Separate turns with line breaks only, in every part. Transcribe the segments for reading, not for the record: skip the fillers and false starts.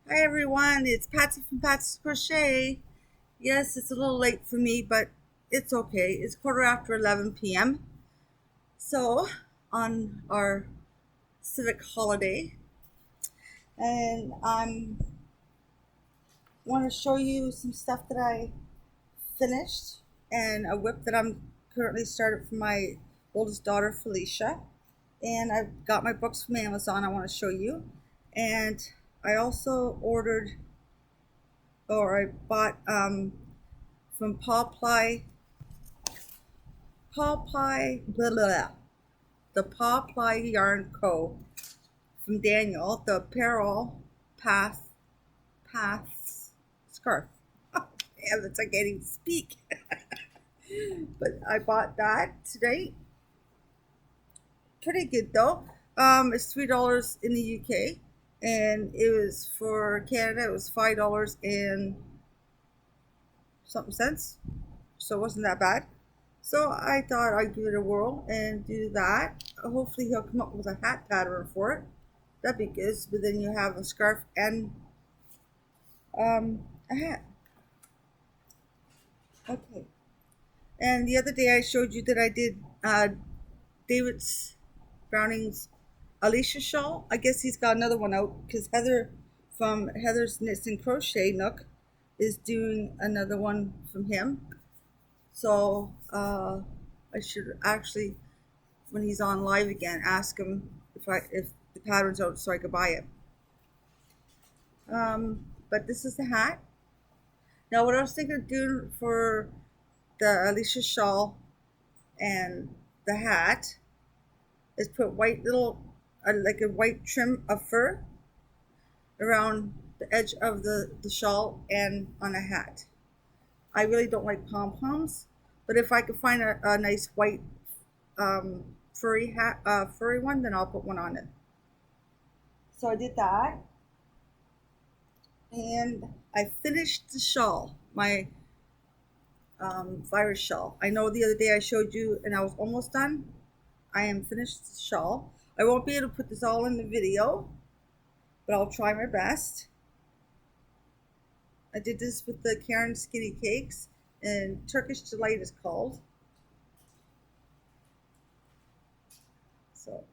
Hi everyone, it's Patsy from Patsy's Crochet. Yes, it's a little late for me, but it's okay. It's quarter after 11 p.m. So, on our civic holiday, and I want to show you some stuff that I finished and a whip that I'm currently started for my oldest daughter, Felicia. And I've got my books from Amazon I want to show you. And I also ordered or I bought from Paul Ply, blah, blah, blah, the Paw Ply Yarn Co. from Daniel, the Apparel Path Paths Scarf. Damn, it's like getting to speak. But I bought that today. Pretty good though. It's $3 in the UK, and it was for Canada. It was $5 and something cents. So it wasn't that bad. So I thought I'd give it a whirl and do that. Hopefully he'll come up with a hat pattern for it. That'd be good. But then you have a scarf and a hat. Okay. And the other day I showed you that I did David's Browning's Alicia shawl. I guess he's got another one out because Heather from Heather's Knits and Crochet Nook is doing another one from him. So I should actually, when he's on live again, ask him if the pattern's out so I could buy it. But this is the hat. Now, what I was thinking of doing for the Alicia shawl and the hat is put white little, like a white trim of fur around the edge of the shawl and on a hat. I really don't like pom poms, but if I could find a nice white furry hat, furry one, then I'll put one on it. So I did that, and I finished the shawl, my virus shawl. I know the other day I showed you, and I was almost done. I am finished the shawl. I won't be able to put this all in the video, but I'll try my best. I did this with the Karen Skinny Cakes, and Turkish Delight is called. So,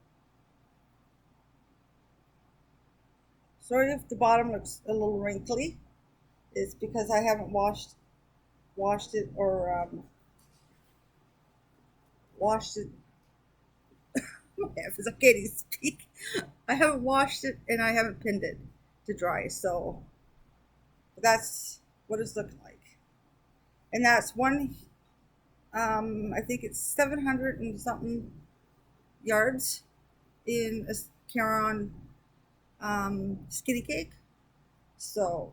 sorry if the bottom looks a little wrinkly. It's because I haven't washed it or washed it. My heavens, I can't even speak. I haven't washed it and I haven't pinned it to dry. So that's what it's looking like. And that's one, I think it's 700 and something yards in a Caron skinny cake. So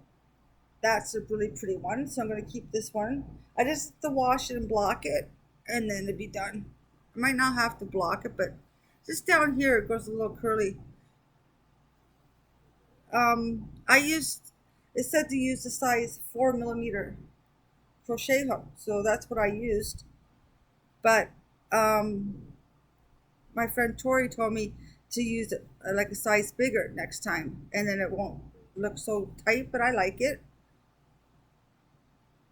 that's a really pretty one. So I'm going to keep this one. I just have to wash it and block it, and then it'll be done. I might not have to block it, but just down here it goes a little curly. It said to use the size 4mm crochet hook, so that's what I used. But my friend Tori told me to use it like a size bigger next time, and then it won't look so tight, but I like it.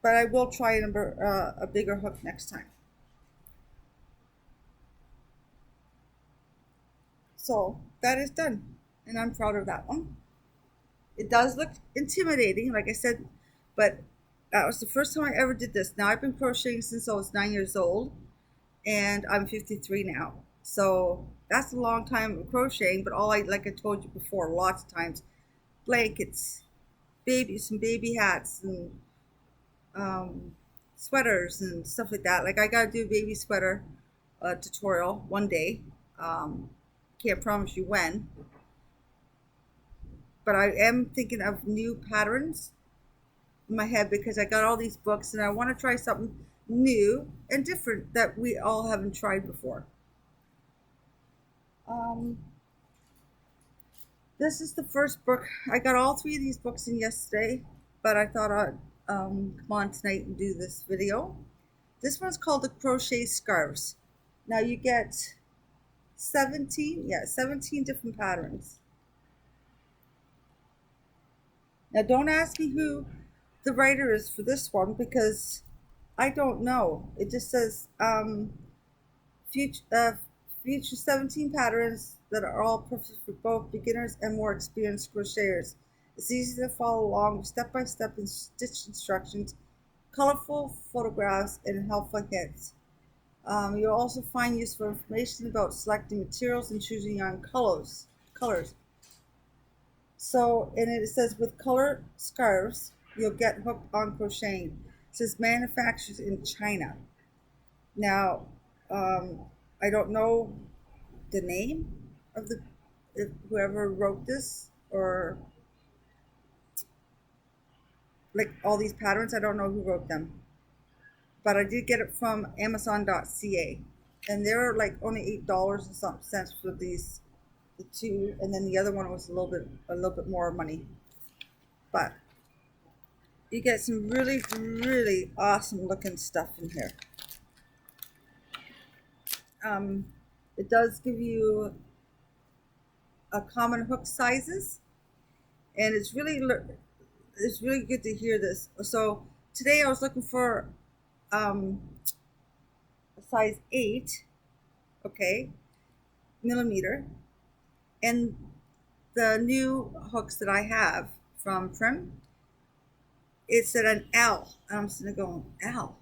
But I will try a bigger hook next time. So that is done, and I'm proud of that one. It does look intimidating, like I said, but that was the first time I ever did this. Now, I've been crocheting since I was 9 years old, and I'm 53 now. So that's a long time of crocheting, but like I told you before, lots of times, blankets, some baby hats, and sweaters and stuff like that. Like I got to do a baby sweater tutorial one day. Can't promise you when, but I am thinking of new patterns in my head because I got all these books and I want to try something new and different that we all haven't tried before. This is the first book. I got all three of these books in yesterday, but I thought I'd come on tonight and do this video. This one's called the Crochet Scarves. Now you get 17 different patterns. Now, don't ask me who the writer is for this one because I don't know. It just says future, future 17 patterns that are all perfect for both beginners and more experienced crocheters. It's easy to follow along with step-by-step stitch instructions, colorful photographs, and helpful hints. You'll also find useful information about selecting materials and choosing your own colors. So, and it says with color scarves, you'll get hooked on crocheting. It says manufactured in China. Now, I don't know the name of the whoever wrote this or like all these patterns. I don't know who wrote them, but I did get it from Amazon.ca, and they're like only $8 and some cents for these the two, and then the other one was a little bit more money, but you get some really, really awesome looking stuff in here. It does give you a common hook sizes, and it's really good to hear this. So today I was looking for a size 8, okay, millimeter, and the new hooks that I have from Prim, it said an L. I'm sitting there going, L?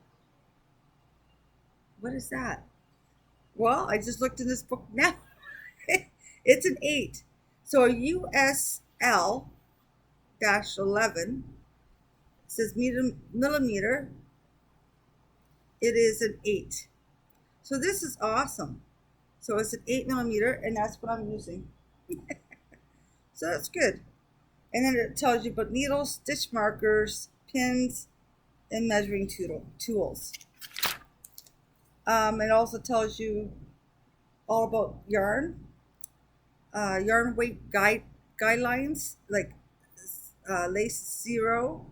What is that? Well, I just looked in this book now. It's an 8. So a USL 11 says millimeter. It is an 8. So this is awesome. So it's an 8 millimeter, and that's what I'm using. So that's good. And then it tells you about needles, stitch markers, pins, and measuring tools. It also tells you all about yarn, yarn weight guidelines, like lace 0,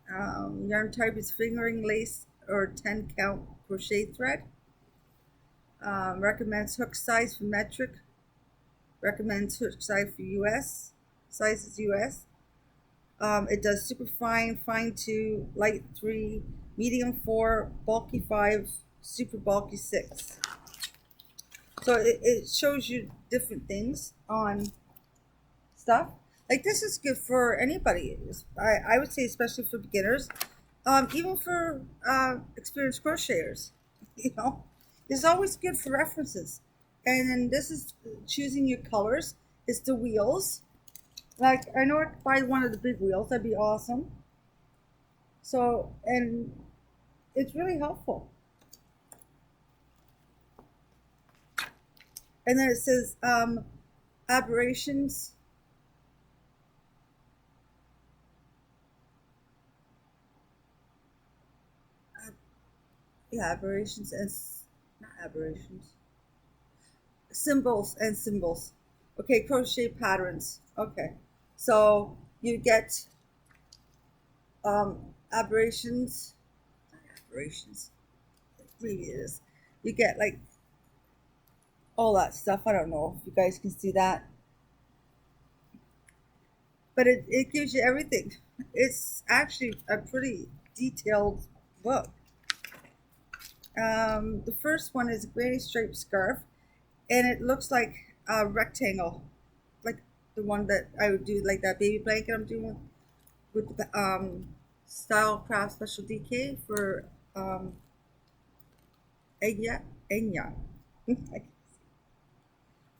yarn type is fingering lace or 10 count crochet thread, recommends hook size for metric, recommends hook size for US, sizes US. It does super fine, fine 2, light 3, medium 4, bulky 5, super bulky 6. So it shows you different things on stuff. Like this is good for anybody. I would say especially for beginners, even for experienced crocheters. You know, it's always good for references. And then this is choosing your colors. It's the wheels. Like I know I could buy one of the big wheels. That'd be awesome. So and it's really helpful. And then it says aberrations. Yeah, aberrations and not aberrations. Symbols and symbols. Okay, crochet patterns. Okay, so you get aberrations. Aberrations. Maybe it is. You get like all that stuff. I don't know if you guys can see that, but it gives you everything. It's actually a pretty detailed book. The first one is a granny striped scarf, and it looks like a rectangle, like the one that I would do, like that baby blanket I'm doing with the Style Craft Special DK for Enya.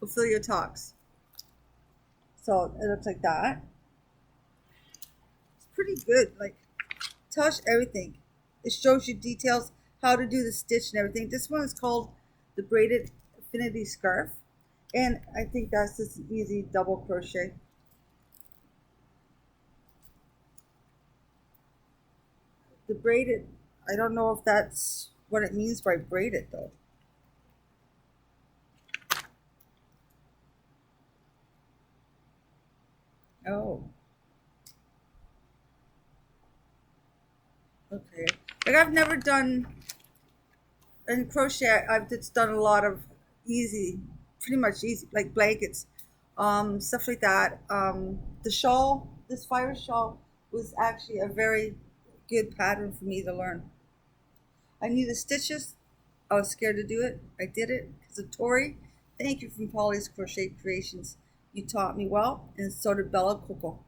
Fulfill your talks. So it looks like that. It's pretty good. Like tells you everything. It shows you details how to do the stitch and everything. This one is called the Braided Affinity Scarf, and I think that's just an easy double crochet. The braided, I don't know if that's what it means by braided though. Oh, okay. Like I've never done in crochet. I've just done a lot of easy, pretty much easy, like blankets. stuff like that. The shawl, this fire shawl, was actually a very good pattern for me to learn. I knew the stitches. I was scared to do it. I did it because of Tori. Thank you from Polly's Crochet Creations. You taught me well, and so did Bella Coco.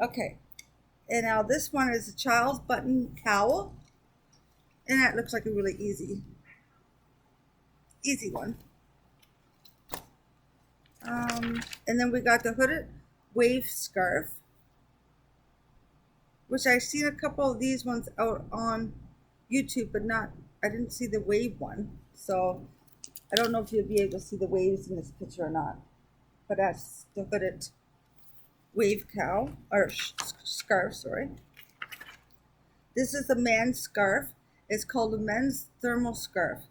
Okay, and now this one is a child's button cowl, and that looks like a really easy one. And then we got the hooded wave scarf, which I've seen a couple of these ones out on YouTube, but I didn't see the wave one. So I don't know if you'll be able to see the waves in this picture or not, but that's the hooded wave cowl, or scarf, sorry. This is the men's scarf. It's called a men's thermal scarf.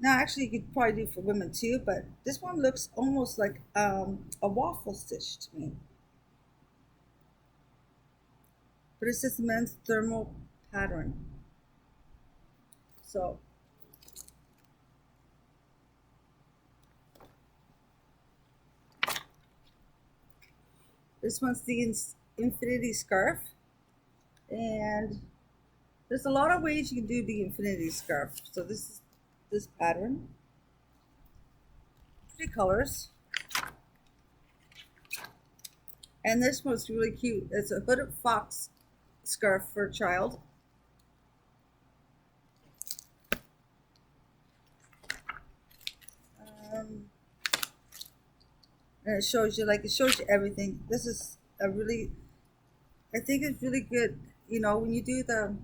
Now, actually, you could probably do for women too, but this one looks almost like a waffle stitch to me. But it's just a men's thermal pattern. So, this one's the Infinity scarf. And there's a lot of ways you can do the Infinity scarf. So this is this pattern. Pretty colors. And this one's really cute. It's a hooded fox scarf for a child. And it shows you everything. This is I think it's really good. You know, when you do the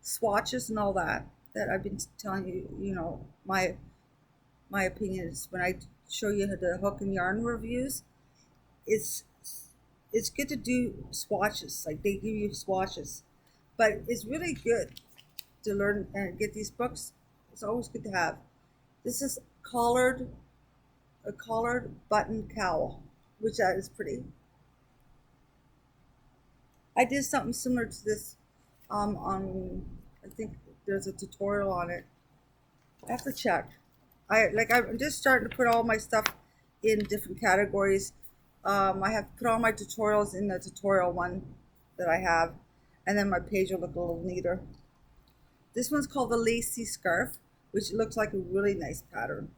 swatches and all that I've been telling you, my opinion is when I show you the hook and yarn reviews, it's good to do swatches. Like they give you swatches, but it's really good to learn and get these books. It's always good to have. This is a collared button cowl, which that is pretty. I did something similar to this on, I think there's a tutorial on it. I have to check. I'm just starting to put all my stuff in different categories. I have put all my tutorials in the tutorial one that I have, and then my page will look a little neater. This one's called the Lacy Scarf, which looks like a really nice pattern.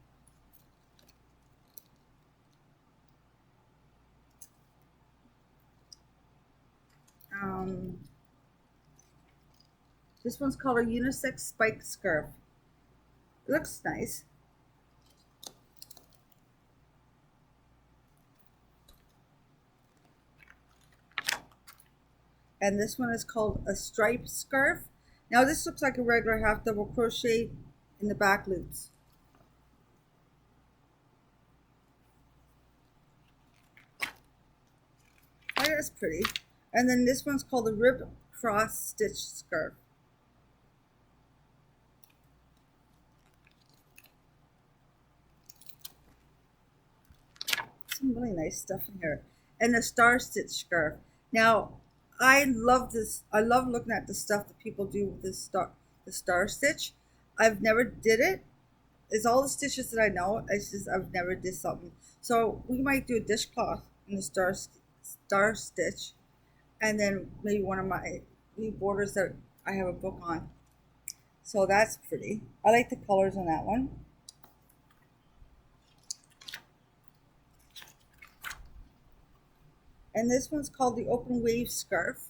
This one's called a Unisex Spike Scarf. It looks nice. And this one is called a striped scarf. Now this looks like a regular half double crochet in the back loops. Oh, that's pretty. And then this one's called the rib cross stitch scarf. Some really nice stuff in here. And the star stitch scarf. Now, I love this. I love looking at the stuff that people do with the star stitch. I've never did it. It's all the stitches that I know. It's just I've never did something. So we might do a dishcloth in the star stitch, and then maybe one of my new borders that I have a book on. So that's pretty. I like the colors on that one. And this one's called the Open Wave Scarf.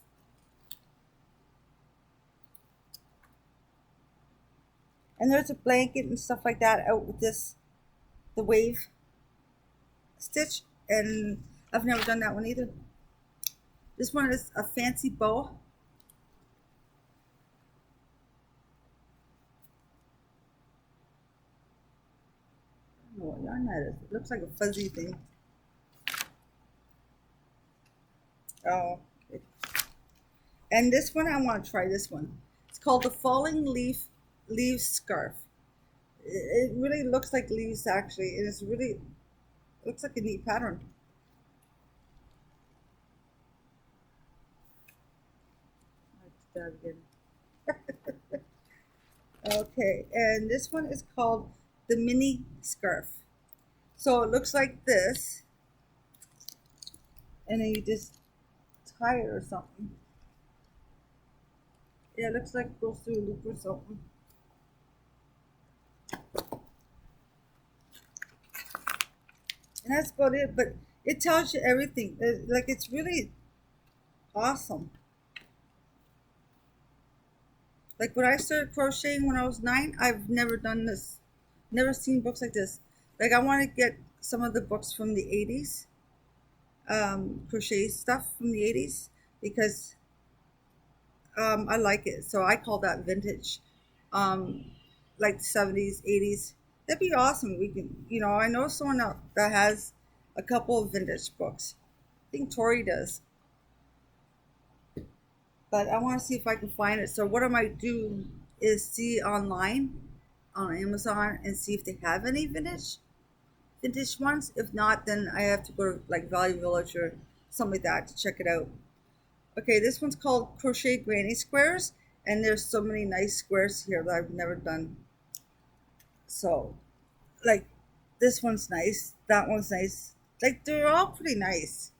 And there's a blanket and stuff like that out with the wave stitch. And I've never done that one either. This one is a fancy bow. I don't know what yarn that is. It looks like a fuzzy thing. Oh, okay. And this one, I want to try this one. It's called the Falling Leaves Scarf. It really looks like leaves actually. It looks like a neat pattern. Okay, and this one is called the Mini Scarf. So it looks like this, and then you just tie it or something. Yeah, it looks like it goes through a loop or something. And that's about it, but it tells you everything. Like, it's really awesome. Like, when I started crocheting when I was 9, I've never done this. Never seen books like this. Like, I want to get some of the books from the 80s, crochet stuff from the 80s, because I like it. So I call that vintage. Um, like the 70s, 80s. That'd be awesome. We can, I know someone that has a couple of vintage books. I think Tori does. But I want to see if I can find it. So what I might do is see online on Amazon and see if they have any vintage ones. If not, then I have to go to like Value Village or something like that to check it out. Okay, this one's called Crochet Granny Squares, and there's so many nice squares here that I've never done. So, like, this one's nice, that one's nice. Like, they're all pretty nice.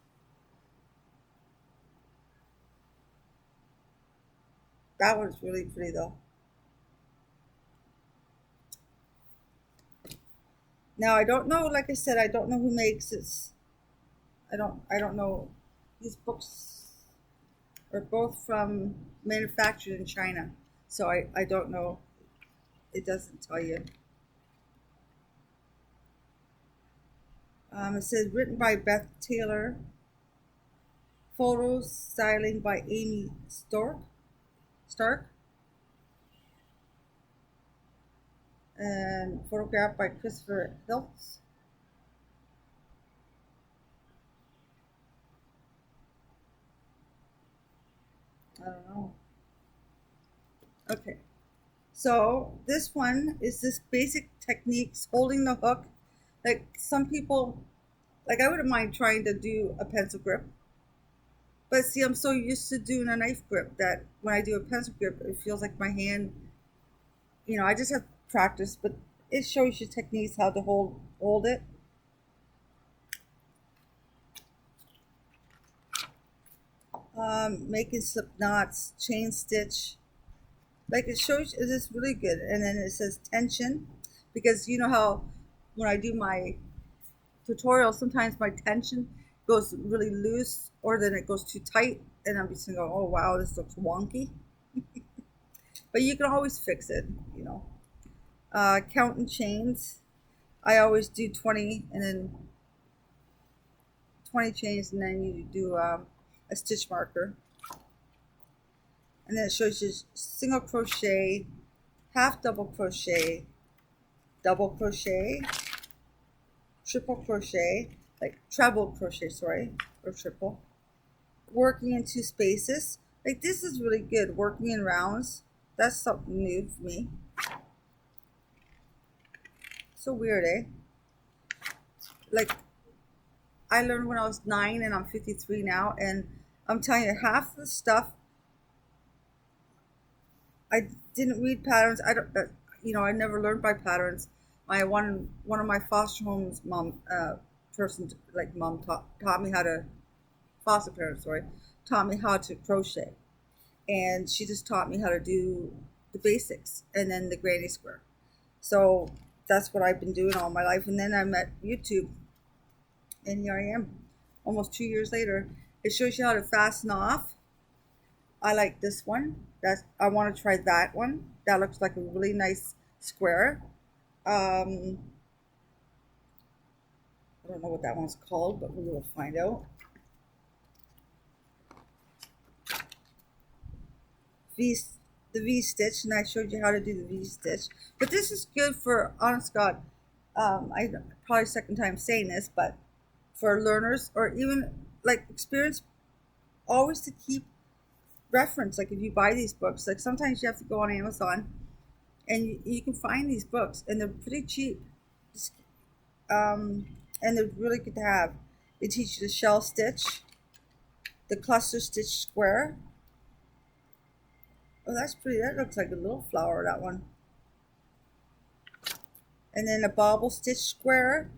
That one's really pretty though. Now I don't know, like I said, I don't know who makes this. I don't know. These books are both from manufactured in China. So I don't know. It doesn't tell you. It says written by Beth Taylor, photos styling by Amy Stark, and photographed by Christopher Hiltz. I don't know. Okay, so this one is this basic techniques holding the hook. Like, some people, like, I wouldn't mind trying to do a pencil grip, but see, I'm so used to doing a knife grip that when I do a pencil grip, it feels like my hand. I just have to practice, but it shows you techniques how to hold it. Making slip knots, chain stitch. Like, it shows you, it's really good. And then it says tension, because you know how when I do my tutorial, sometimes my tension goes really loose, or then it goes too tight, and I'm just gonna go, oh wow, this looks wonky. But you can always fix it. Counting chains. I always do 20, and then 20 chains, and then you do a stitch marker. And then it shows you single crochet, half double crochet, triple crochet, like treble crochet, sorry, or triple. Working in two spaces. Like, this is really good. Working in rounds. That's something new for me. So weird, eh? Like, I learned when I was 9 and I'm 53 now, and I'm telling you, half the stuff I didn't read patterns. I don't, I never learned by patterns. My one of my foster homes mom person, like, mom taught me how to foster parents, sorry, taught me how to crochet, and she just taught me how to do the basics and then the granny square. So that's what I've been doing all my life. And then I met YouTube, and here I am, almost 2 years later. It shows you how to fasten off. I like this one. I want to try that one. That looks like a really nice square. I don't know what that one's called, but we will find out. V, the V stitch, and I showed you how to do the V stitch. But this is good for, honest God, I probably second time saying this, but for learners or even like experienced, always to keep reference. Like, if you buy these books, like, sometimes you have to go on Amazon, and you can find these books, and they're pretty cheap. And they're really good to have. They teach you the shell stitch, the cluster stitch square. Oh, that's pretty. That looks like a little flower, that one. And then a bobble stitch square.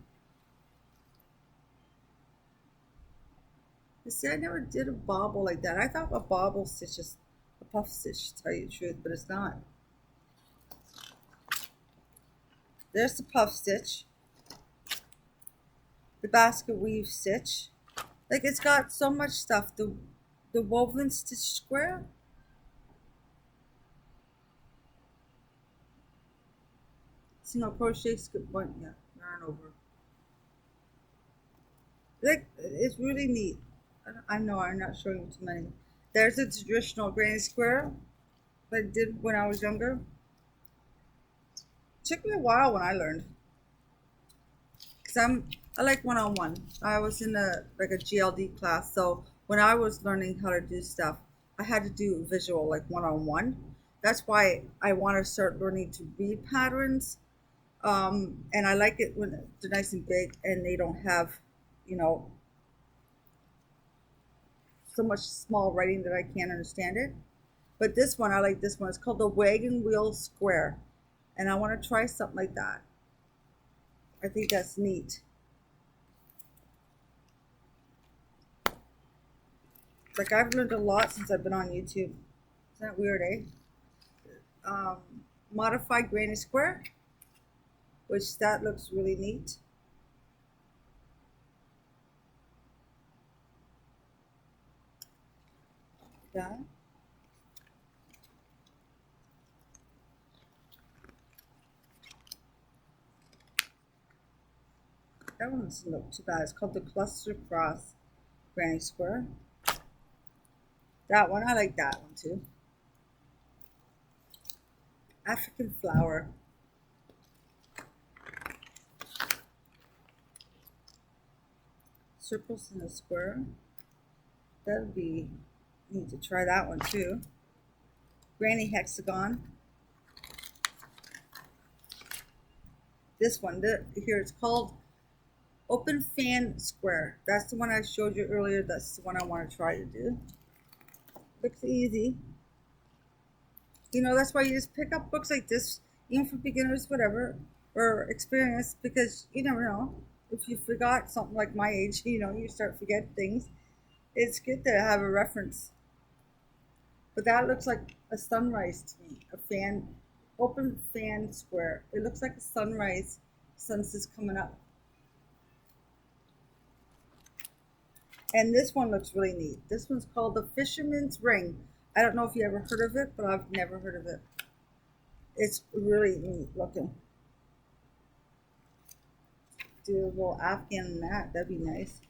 You see, I never did a bobble like that. I thought a bobble stitch is a puff stitch, to tell you the truth, but it's not. There's the puff stitch, the basket weave stitch. Like, it's got so much stuff. The woven stitch square. Single crochet skip one, yeah, yarn over. Like, it's really neat. I know I'm not showing you too many. There's a traditional granny square that I did when I was younger. It took me a while when I learned, because I like one-on-one. I was in a GLD class, so when I was learning how to do stuff, I had to do visual, like one-on-one. That's why I want to start learning to read patterns. And I like it when they're nice and big and they don't have, you know, so much small writing that I can't understand it. But this one, I like this one. It's called the Wagon Wheel Square. And I want to try something like that. I think that's neat. Like, I've learned a lot since I've been on YouTube. Isn't that weird, eh? Modified granny square, which that looks really neat. Yeah. That one doesn't look too bad. It's called the Cluster Cross Granny Square. That one, I like that one too. African flower. Circles in a square. That would be neat to try that one too. Granny hexagon. This one here, it's called Open Fan Square. That's the one I showed you earlier. That's the one I want to try to do. Looks easy. You know, that's why you just pick up books like this, even for beginners, whatever, or experienced, because you never know. If you forgot something like my age, you know, you start forgetting things. It's good to have a reference. But that looks like a sunrise to me. A fan, open fan square. It looks like a sunrise. Sunset's coming up. And this one looks really neat. This one's called the Fisherman's Ring. I don't know if you ever heard of it, but I've never heard of it. It's really neat looking. Do a little Afghan in that. That'd be nice.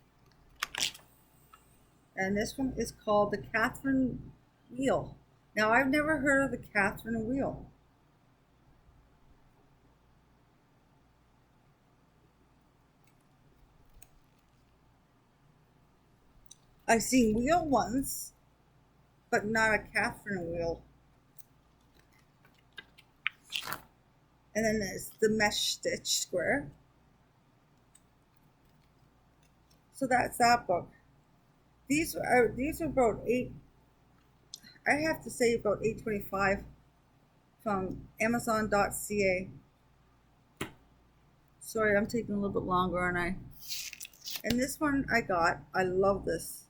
And this one is called the Katherine Wheel. Now, I've never heard of the Katherine Wheel. I've seen wheel ones, but not a Katherine wheel. And then there's the mesh stitch square. So that's that book. These are about I have to say about $8.25 from Amazon.ca. Sorry, I'm taking a little bit longer, aren't I? And this one I love this.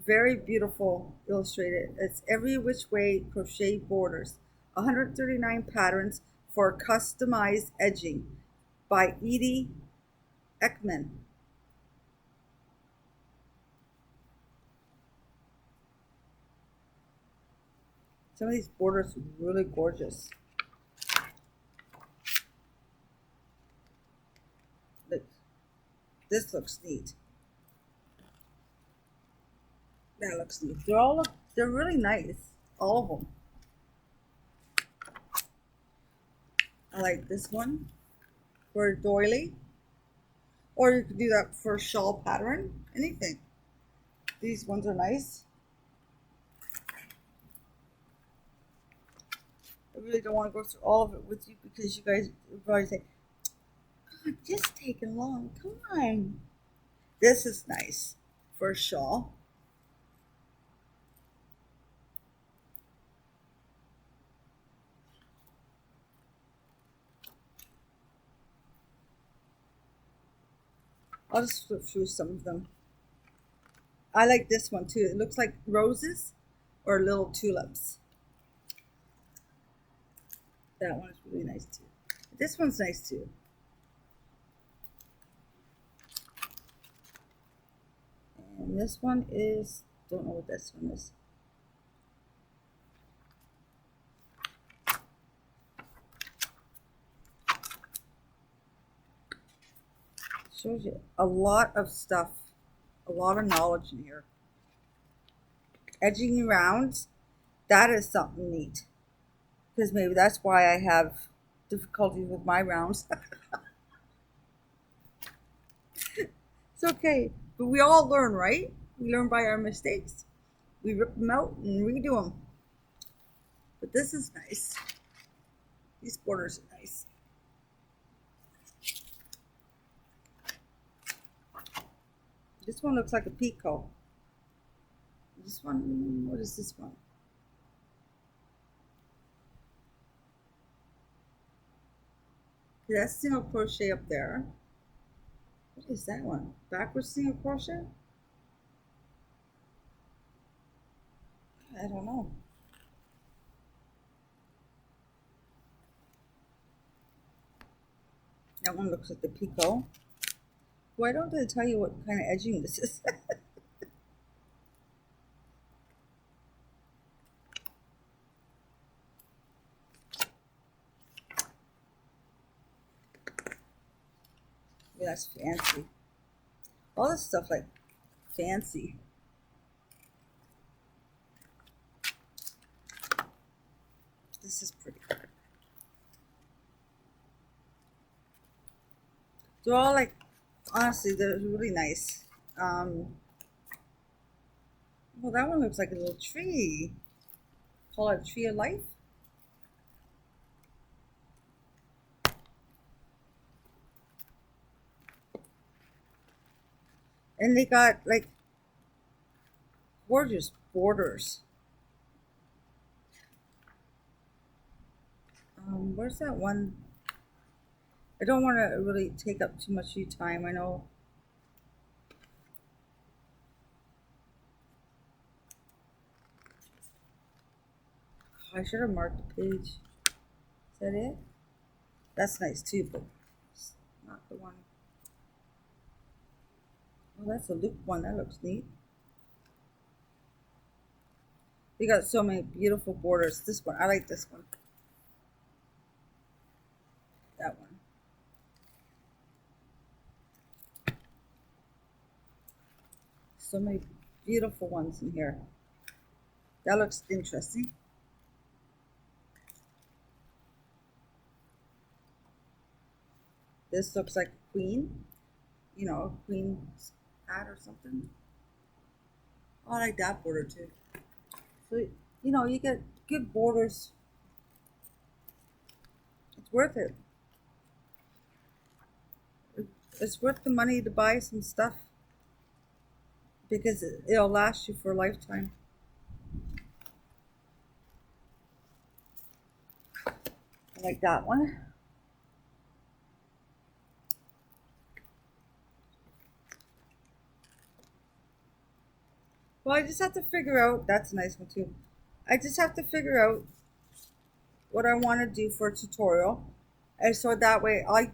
Very beautiful illustrated. It's Every Which Way Crochet Borders. 139 patterns for customized edging by Edie Ekman. Some of these borders are really gorgeous. Look, this looks neat. That looks neat. They're really nice. All of them. I like this one for a doily. Or you could do that for a shawl pattern. Anything. These ones are nice. I really don't want to go through all of it with you because you guys would probably say, "God, just taking long. Come on." This is nice for a shawl. I'll just flip through some of them. I like this one too. It looks like roses or little tulips. That one's really nice too. This one's nice too. And this one is, don't know what this one is. Shows you a lot of stuff, a lot of knowledge in here. Edging around, that is something neat. Because maybe that's why I have difficulty with my rounds. It's okay. But we all learn, right? We learn by our mistakes. We rip them out and redo them. But this is nice. These borders are nice. This one looks like a picot. This one, what is this one? That's single crochet up there. What is that one? Backwards single crochet? I don't know. That one looks like the picot. Why don't they tell you what kind of edging this is? Yeah, that's fancy. All this stuff like fancy. This is pretty. They're all like, honestly, they're really nice. Well, that one looks like a little tree. Call it a tree of life. And they got like gorgeous borders. Where's that one? I don't want to really take up too much of your time. I know. I should have marked the page. Is that it? That's nice too, but it's not the one. Oh, that's a loop one. That looks neat. They got so many beautiful borders. This one, I like this one. That one. So many beautiful ones in here. That looks interesting. This looks like a queen, you know, a queen's hat or something. Oh, I like that border too. So, you know, you get good borders. It's worth it. It's worth the money to buy some stuff because it'll last you for a lifetime. I like that one. Well, I just have to figure out, that's a nice one too. I just have to figure out what I want to do for a tutorial. And so that way I'll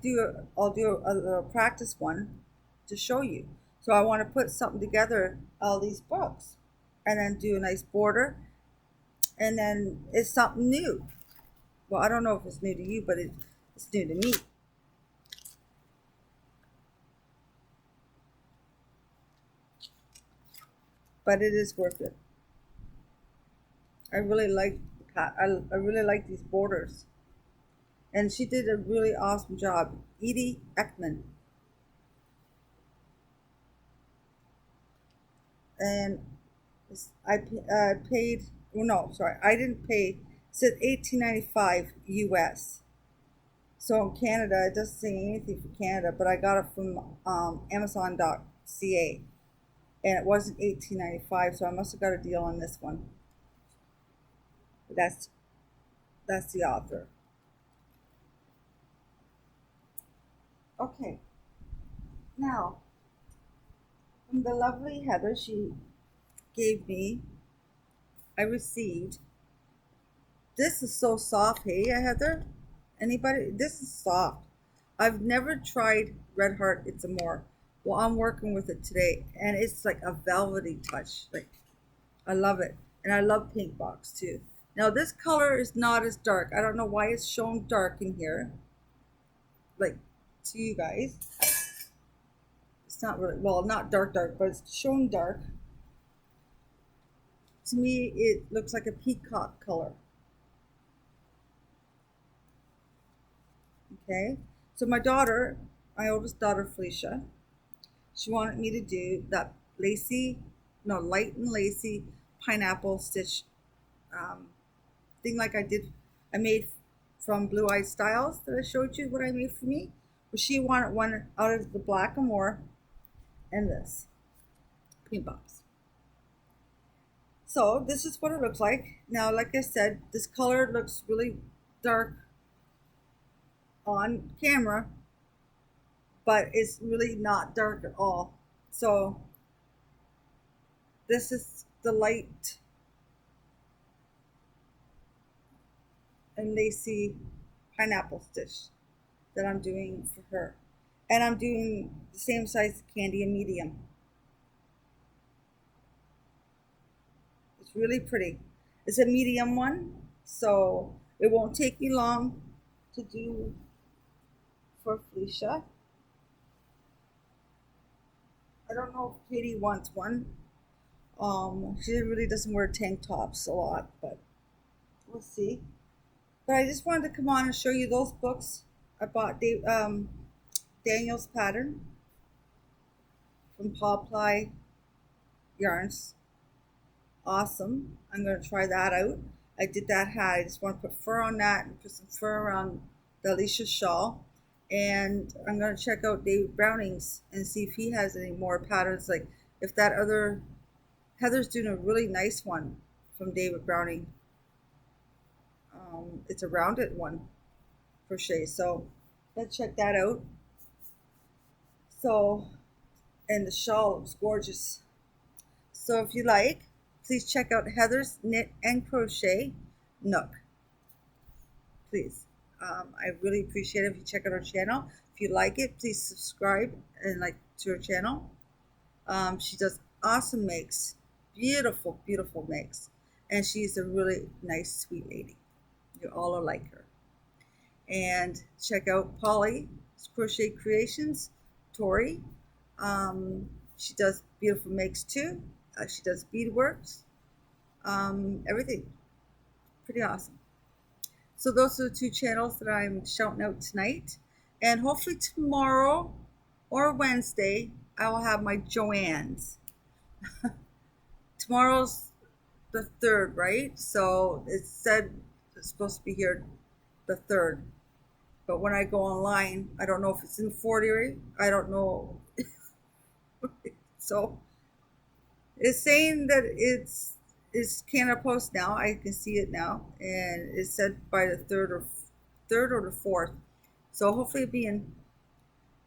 do a practice one to show you. So I want to put something together, all these books, and then do a nice border. And then it's something new. Well, I don't know if it's new to you, but it's new to me. But it is worth it. I really like I really like these borders. And she did a really awesome job. Edie Ekman. And I paid, well, no, sorry, I didn't pay, it said $18.95 US. So in Canada, it doesn't say anything for Canada, but I got it from Amazon.ca. And it wasn't $18.95, so I must have got a deal on this one. But that's the author. Okay. Now, from the lovely Heather, she gave me, I received. This is so soft. Hey, Heather? Anybody? This is soft. I've never tried Red Heart It's a More. Well, I'm working with it today, and it's like a velvety touch. Like, I love it. And I love pink box too. Now, this color is not as dark. I don't know why it's shown dark in here, like to you guys. It's not really, well, not dark, dark, but it's shown dark. To me, it looks like a peacock color. Okay, so my daughter, my oldest daughter Felicia, she wanted me to do that lacy, no, light and lacy pineapple stitch thing like I made from Blue Eyed Styles that I showed you what I made for me. But she wanted one out of the black and more and this pink box. So this is what it looks like. Now, like I said, this color looks really dark on camera, but it's really not dark at all. So this is the light and lacy pineapple stitch that I'm doing for her. And I'm doing the same size candy, a medium. It's really pretty. It's a medium one, so it won't take me long to do for Felicia. I don't know if Katie wants one. She really doesn't wear tank tops a lot, but we'll see. But I just wanted to come on and show you those books. I bought Daniel's pattern from Paul Yarns. Awesome. I'm going to try that out. I did that hat. I just want to put fur on that and put some fur around the Alicia shawl. And I'm going to check out David Browning's and see if he has any more patterns. Like if that other, Heather's doing a really nice one from David Browning. It's a rounded one crochet. So let's check that out. So, and the shawl looks gorgeous. So if you like, please check out Heather's Knit and Crochet Nook. Please. I really appreciate it if you check out her channel. If you like it, please subscribe and like to her channel. She does awesome makes, beautiful, beautiful makes, and she's a really nice, sweet lady. You all are like her. And check out PaulysCrochet Creations, Tori. She does beautiful makes too. She does beadworks, everything. Pretty awesome. So those are the two channels that I'm shouting out tonight. And hopefully tomorrow or Wednesday, I will have my Joann's. Tomorrow's the 3rd, right? So it said it's supposed to be here the 3rd. But when I go online, I don't know if it's in 40. I don't know. So it's saying that it's Canada Post now. I can see it now, and it said by the third or the 4th. So hopefully it'll be in.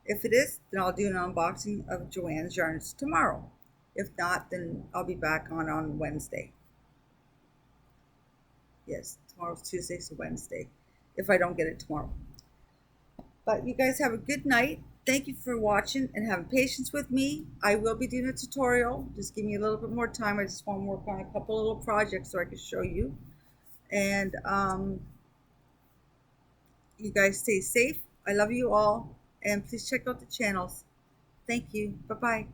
If it is, then I'll do an unboxing of Joann's yarns tomorrow. If not, then I'll be back on Wednesday. Yes, tomorrow's Tuesday, so Wednesday. If I don't get it tomorrow. But you guys have a good night. Thank you for watching and having patience with me. I will be doing a tutorial. Just give me a little bit more time. I just want to work on a couple little projects so I can show you. And you guys stay safe. I love you all. And please check out the channels. Thank you. Bye-bye.